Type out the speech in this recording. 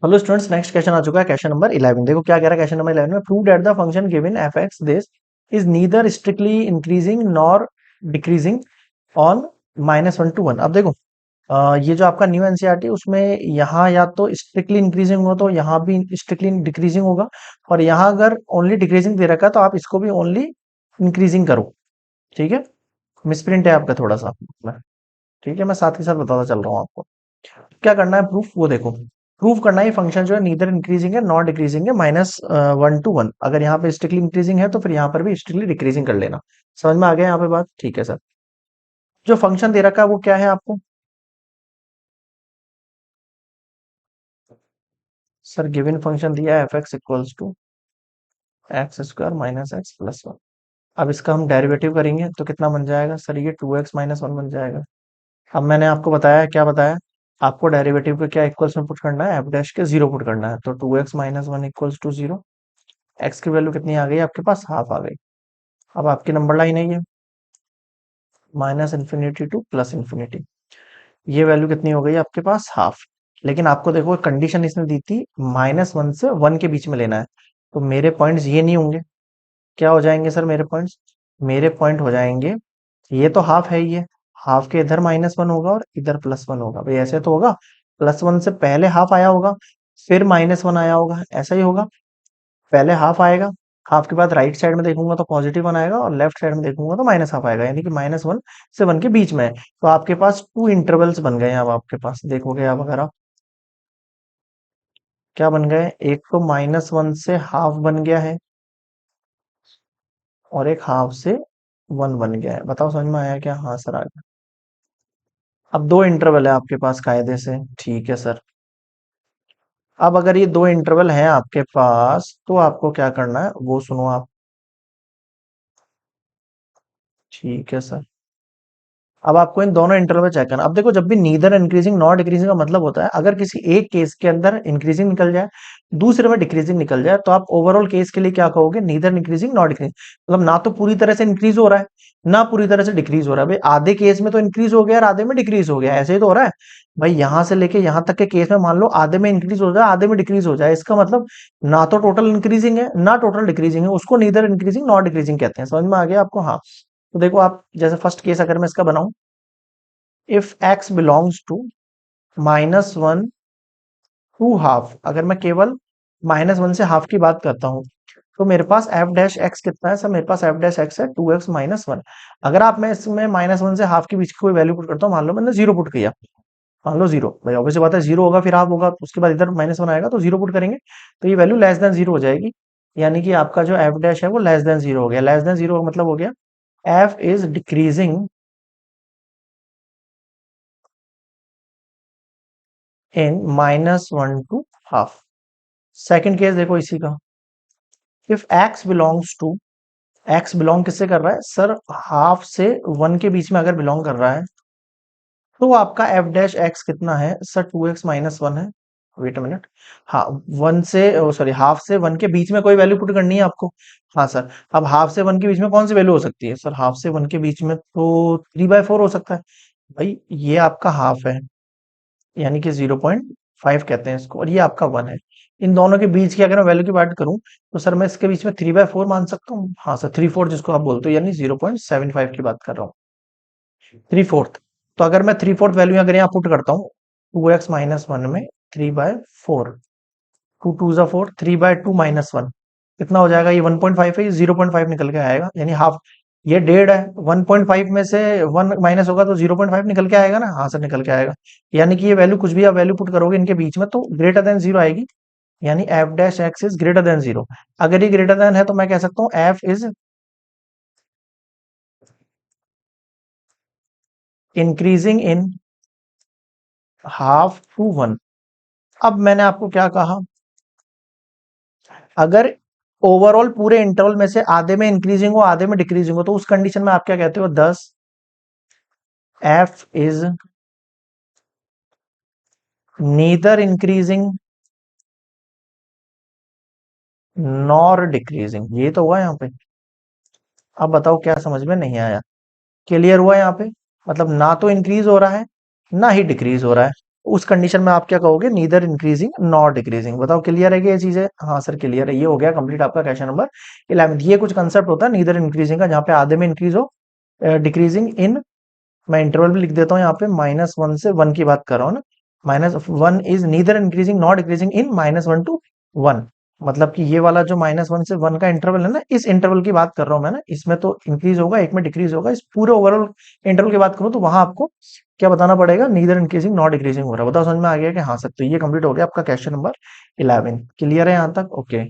Hello students, next question आ चुका है। Question number 11। देखो क्या कह रहा है क्वेश्चन नंबर 11 में। Prove that the function given F x this is neither strictly increasing nor decreasing on -1 to 1। अब देखो, ये जो आपका न्यू एनसीईआरटी उसमें यहाँ या तो स्ट्रिक्टली इंक्रीजिंग हो तो यहाँ भी स्ट्रिक्टली डिक्रीजिंग होगा, और यहाँ अगर ओनली डिक्रीजिंग दे रखा है तो आप इसको भी ओनली इंक्रीजिंग करो। ठीक है, मिसप्रिंट है आपका थोड़ा सा। ठीक है, मैं साथ के साथ बताता चल रहा हूँ आपको क्या करना है। प्रूफ वो देखो, प्रूफ करना है फंक्शन जो है नीदर इंक्रीजिंग है नॉट डिक्रीजिंग है -1 to 1। अगर यहाँ पे स्ट्रिक्टली इंक्रीजिंग है तो फिर यहाँ पर भी स्ट्रिक्टली डिक्रीजिंग कर लेना। समझ में आ गया यहाँ पे बात? ठीक है सर। जो फंक्शन दे रखा है वो क्या है आपको? सर गिवन फंक्शन दिया है F x equals to x² - x+1। अब इसका हम डेरिवेटिव करेंगे तो कितना बन जाएगा सर? ये 2x - 1 बन जाएगा। अब मैंने आपको बताया, क्या बताया आपको? डेरिवेटिव को क्या इक्वल्स में पुट करना है? एफ डैश के 0 पुट करना है। तो 2x - 1 इक्वल्स टू 0। एक्स की वैल्यू कितनी आ गई आपके पास? हाफ आ गई। अब आपकी नंबर लाइन है ये -इन्फिनिटी टू +इन्फिनिटी। ये वैल्यू कितनी हो गई आपके पास? हाफ। लेकिन आपको देखो कंडीशन इसने दी थी -1 से 1 के बीच में लेना है, तो मेरे पॉइंट्स ये नहीं होंगे। क्या हो जाएंगे सर मेरे पॉइंट्स? मेरे पॉइंट हो जाएंगे, ये तो हाफ है, ये हाफ के इधर -1 होगा और इधर +1 होगा। भाई ऐसे तो होगा, +1 से पहले हाफ आया होगा, फिर -1 आया होगा, ऐसा ही होगा। पहले हाफ आएगा, हाफ के बाद राइट साइड में देखूंगा तो +1 आएगा, और लेफ्ट साइड में देखूंगा तो -हाफ आएगा, यानी कि -1 से 1 के बीच में है। तो आपके पास 2 इंटरवल्स बन गए हैं। अब आपके पास देखोगे आप, अगर आप क्या बन गए, एक तो -1 से हाफ बन गया है और एक हाफ से 1 बन गया है। बताओ समझ में आया क्या? हाँ सर आ गया। अब 2 इंटरवल है आपके पास कायदे से। ठीक है सर। अब अगर ये 2 इंटरवल हैं आपके पास तो आपको क्या करना है वो सुनो आप। ठीक है सर। अब आपको इन दोनों इंटरवल में चेक करना। अब देखो, जब भी नीदर इंक्रीजिंग नॉट डिक्रीजिंग का मतलब होता है अगर किसी एक केस के अंदर इंक्रीजिंग निकल जाए, दूसरे में डिक्रीजिंग निकल जाए, तो आप ओवरऑल केस के लिए क्या कहोगे? Neither increasing not decreasing. मतलब ना तो पूरी तरह से इंक्रीज हो रहा है, ना पूरी तरह से डिक्रीज हो रहा है। भाई आधे केस में तो इंक्रीज हो गया और आधे में डिक्रीज हो गया, ऐसे ही तो हो रहा है। भाई यहां से लेके यहां तक के केस में मान लो आधे में इंक्रीज हो जाए, आधे में डिक्रीज हो जाए, इसका मतलब ना तो टोटल इंक्रीजिंग है ना टोटल डिक्रीजिंग है, उसको नीदर इंक्रीजिंग नॉट डिक्रीजिंग कहते हैं। समझ में आ गया आपको? हाँ। तो देखो आप, जैसे फर्स्ट केस अगर मैं इसका बनाऊं, if x belongs to -1 to half, अगर मैं केवल -1 से हाफ की बात करता हूं, तो मेरे पास एफ डैश एक्स कितना है सर? मेरे पास एफ डैश एक्स है 2x - 1। अगर आप, मैं इसमें -1 से हाफ के बीच की कोई वैल्यू पुट करता हूँ, मान लो मैंने 0 पुट किया, मान लो 0, भाई ऑब्वियस बात है 0 होगा फिर हाफ होगा, उसके बाद इधर -1 आएगा तो 0 पुट करेंगे, तो ये वैल्यू लेस देन 0 हो जाएगी। यानी कि आपका जो एफ डैश है वो लेस देन 0 हो गया। लेस देन 0 का मतलब हो गया F is decreasing in -1 to half. Second case देखो इसी का, if x belongs to, x belong किससे कर रहा है सर? हाफ से 1 के बीच में अगर बिलोंग कर रहा है, तो आपका एफ डैश एक्स कितना है सर? 2x - 1 है। Wait a minute. हाँ, 1 से, सॉरी, हाफ से 1 के बीच में कोई वैल्यू पुट करनी है आपको। हाँ सर। अब हाफ से 1 के बीच में कौन सी वैल्यू हो सकती है सर? हाफ से 1 के बीच में तो 3/4 हो सकता है। भाई ये आपका हाफ है, यानी कि 0.5 कहते हैं इसको, और ये आपका 1 है। इन दोनों के बीच की अगर मैं वैल्यू की बात करूं, तो सर मैं इसके बीच में 3/4 मान सकता हूँ। हाँ सर, 3/4 जिसको आप बोलते हो, यानी 0.75 की बात कर रहा हूँ। 3/4। तो अगर मैं 3/4 वैल्यू अगर यहाँ पुट करता हूँ, 2x - 1 में 3/4, 2 2 4, 3/2 - 1 कितना हो जाएगा? ये 1.5 है, ये 0.5 निकल के आएगा, यानी हाफ। ये 1.5 है, 1.5 में से 1 माइनस होगा तो 0.5 निकल के आएगा ना? हाँ सर, निकल के आएगा। यानी कि ये वैल्यू, कुछ भी आप वैल्यू पुट करोगे इनके बीच में तो ग्रेटर देन 0 आएगी, यानी F dash x is greater than 0। अगर ये ग्रेटर देन है तो मैं कह सकता हूँ F is increasing in ½ to 1। अब मैंने आपको क्या कहा, अगर ओवरऑल पूरे इंटरवल में से आधे में इंक्रीजिंग हो आधे में डिक्रीजिंग हो, तो उस कंडीशन में आप क्या कहते हो? 10 F is neither increasing nor decreasing. ये तो हुआ यहाँ पे। अब बताओ क्या समझ में नहीं आया? क्लियर हुआ यहाँ पे? मतलब ना तो इंक्रीज हो रहा है ना ही डिक्रीज हो रहा है। उस कंडीशन में आप क्या कहोगे, नीदर इंक्रीजिंग नॉट डिक्रीजिंग। बताओ क्लियर है कि ये चीज है? हाँ सर क्लियर है। ये हो गया कंप्लीट आपका क्वेश्चन नंबर 11। ये कुछ कंसेप्ट होता है नीदर इंक्रीजिंग का, जहाँ पे आधे में इंक्रीज हो, डिक्रीजिंग इन, मैं इंटरवल भी लिख देता हूँ यहाँ पे, -1 से 1 की बात कर रहा हूँ ना। -1 is neither increasing not decreasing in -1 to 1। मतलब कि ये वाला जो -1 से 1 का इंटरवल है ना, इस इंटरवल की बात कर रहा हूँ मैं ना, इसमें तो इंक्रीज होगा, एक में डिक्रीज होगा। इस पूरे ओवरऑल इंटरवल की बात करूँ तो वहां आपको क्या बताना पड़ेगा, नीदर इंक्रीजिंग नॉट डिक्रीजिंग हो रहा है। बताओ समझ में आ गया कि हाँ सर? तो ये कंप्लीट हो गया आपका क्वेश्चन नंबर 11। क्लियर है यहाँ तक? ओके।